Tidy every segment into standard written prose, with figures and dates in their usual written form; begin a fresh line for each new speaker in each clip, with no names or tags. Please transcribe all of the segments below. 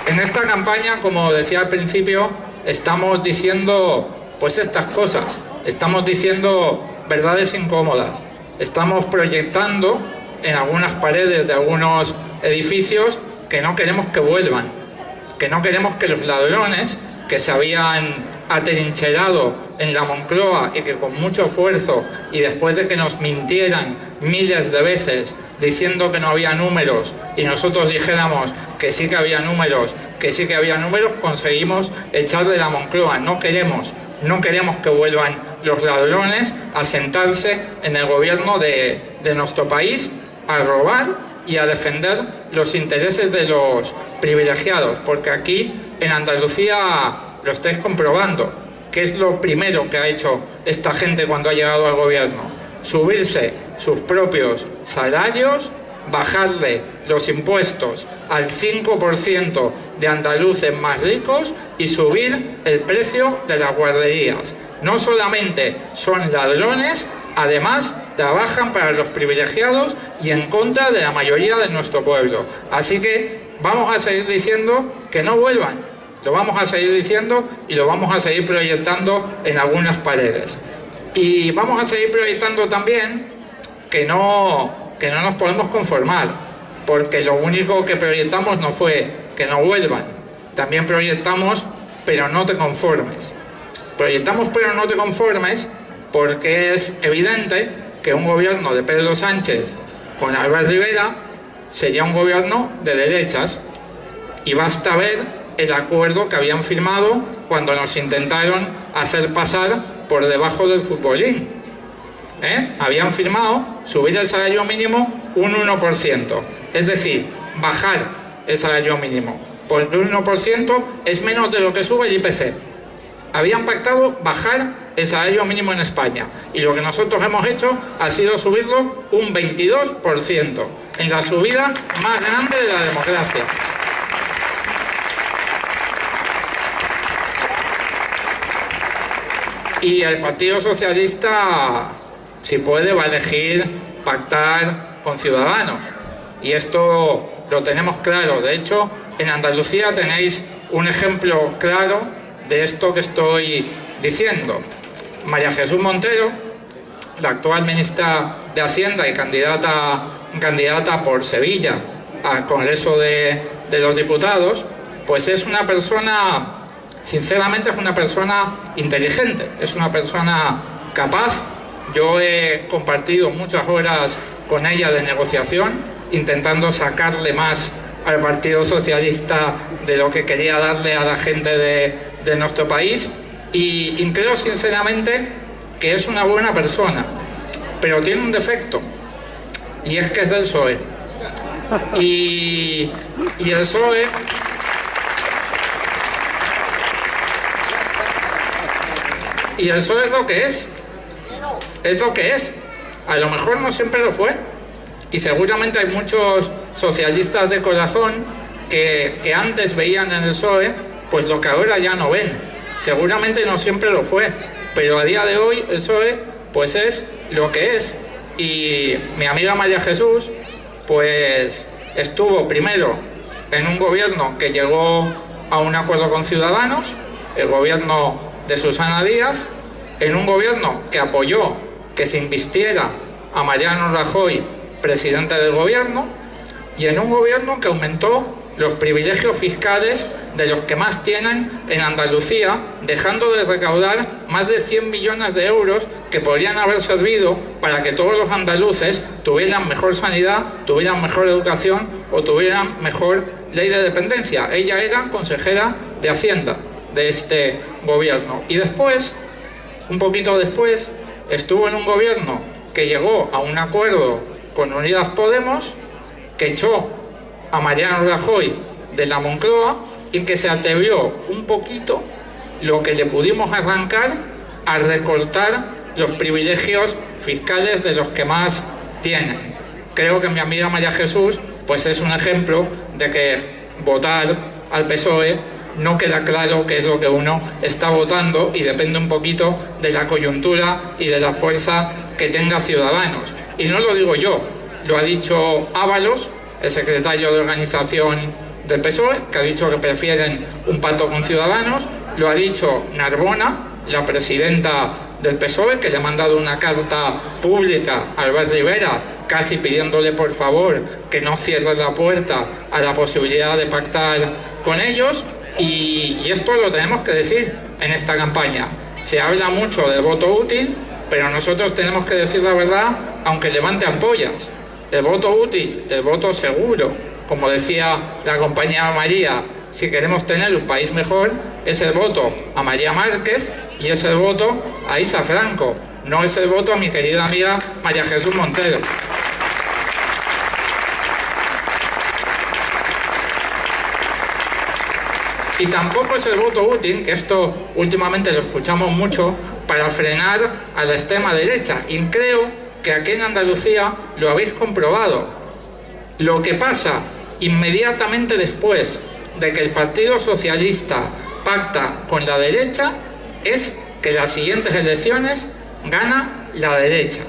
En esta campaña, como decía al principio, estamos diciendo pues estas cosas, estamos diciendo verdades incómodas, estamos proyectando en algunas paredes de algunos edificios que no queremos que vuelvan, que no queremos que los ladrones que se habían atrincherado en la Moncloa y que con mucho esfuerzo y después de que nos mintieran miles de veces diciendo que no había números y nosotros dijéramos que sí que había números, conseguimos echar de la Moncloa. No queremos que vuelvan los ladrones a sentarse en el gobierno de nuestro país, a robar y a defender los intereses de los privilegiados, porque aquí en Andalucía lo estáis comprobando. ¿Qué es lo primero que ha hecho esta gente cuando ha llegado al gobierno? Subirse sus propios salarios, bajarle los impuestos al 5% de andaluces más ricos y subir el precio de las guarderías. No solamente son ladrones, además trabajan para los privilegiados y en contra de la mayoría de nuestro pueblo. Así que vamos a seguir diciendo que no vuelvan. Lo vamos a seguir diciendo y lo vamos a seguir proyectando en algunas paredes. Y vamos a seguir proyectando también que no nos podemos conformar, porque lo único que proyectamos no fue que no vuelvan. También proyectamos pero no te conformes. Proyectamos pero no te conformes porque es evidente que un gobierno de Pedro Sánchez con Albert Rivera sería un gobierno de derechas, y basta ver el acuerdo que habían firmado cuando nos intentaron hacer pasar por debajo del futbolín. Habían firmado subir el salario mínimo un 1%, es decir, bajar el salario mínimo, porque un 1% es menos de lo que sube el IPC. Habían pactado bajar el salario mínimo en España, y lo que nosotros hemos hecho ha sido subirlo un 22%, en la subida más grande de la democracia. Y el Partido Socialista, si puede, va a elegir pactar con Ciudadanos. Y esto lo tenemos claro. De hecho, en Andalucía tenéis un ejemplo claro de esto que estoy diciendo. María Jesús Montero, la actual ministra de Hacienda y candidata por Sevilla al Congreso de los Diputados, pues es una persona... Sinceramente es una persona inteligente, es una persona capaz. Yo he compartido muchas horas con ella de negociación, intentando sacarle más al Partido Socialista de lo que quería darle a la gente de nuestro país, y creo sinceramente que es una buena persona, pero tiene un defecto, y es que es del PSOE. Y el PSOE... Y eso es lo que es. Es lo que es. A lo mejor no siempre lo fue. Y seguramente hay muchos socialistas de corazón que antes veían en el PSOE pues lo que ahora ya no ven. Seguramente no siempre lo fue. Pero a día de hoy el PSOE pues es lo que es. Y mi amiga María Jesús pues estuvo primero en un gobierno que llegó a un acuerdo con Ciudadanos, el gobierno de Susana Díaz, en un gobierno que apoyó que se invistiera a Mariano Rajoy, presidente del gobierno, y en un gobierno que aumentó los privilegios fiscales de los que más tienen en Andalucía, dejando de recaudar más de 100 millones de euros que podrían haber servido para que todos los andaluces tuvieran mejor sanidad, tuvieran mejor educación o tuvieran mejor ley de dependencia. Ella era consejera de Hacienda de este gobierno, y después, un poquito después, estuvo en un gobierno que llegó a un acuerdo con Unidas Podemos, que echó a Mariano Rajoy de la Moncloa y que se atrevió un poquito, lo que le pudimos arrancar, a recortar los privilegios fiscales de los que más tienen. Creo que mi amiga María Jesús pues es un ejemplo de que votar al PSOE no queda claro qué es lo que uno está votando, y depende un poquito de la coyuntura y de la fuerza que tenga Ciudadanos. Y no lo digo yo, lo ha dicho Ábalos, el secretario de organización del PSOE, que ha dicho que prefieren un pacto con Ciudadanos, lo ha dicho Narbona, la presidenta del PSOE, que le ha mandado una carta pública a Albert Rivera, casi pidiéndole por favor que no cierre la puerta a la posibilidad de pactar con ellos, y esto lo tenemos que decir en esta campaña. Se habla mucho del voto útil, pero nosotros tenemos que decir la verdad, aunque levante ampollas. El voto útil, el voto seguro, como decía la compañera María, si queremos tener un país mejor, es el voto a María Márquez y es el voto a Isa Franco, no es el voto a mi querida amiga María Jesús Montero. Y tampoco es el voto útil, que esto últimamente lo escuchamos mucho, para frenar a la extrema derecha. Y creo que aquí en Andalucía lo habéis comprobado. Lo que pasa inmediatamente después de que el Partido Socialista pacta con la derecha es que las siguientes elecciones gana la derecha.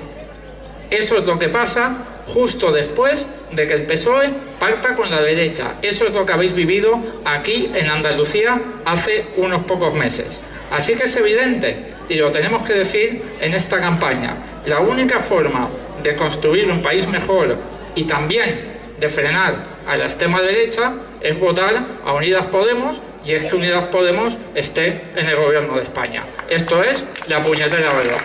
Eso es lo que pasa justo después de que el PSOE pacta con la derecha. Eso es lo que habéis vivido aquí en Andalucía hace unos pocos meses. Así que es evidente, y lo tenemos que decir en esta campaña, la única forma de construir un país mejor y también de frenar a la extrema derecha es votar a Unidas Podemos, y es que Unidas Podemos esté en el gobierno de España. Esto es la puñetera verdad.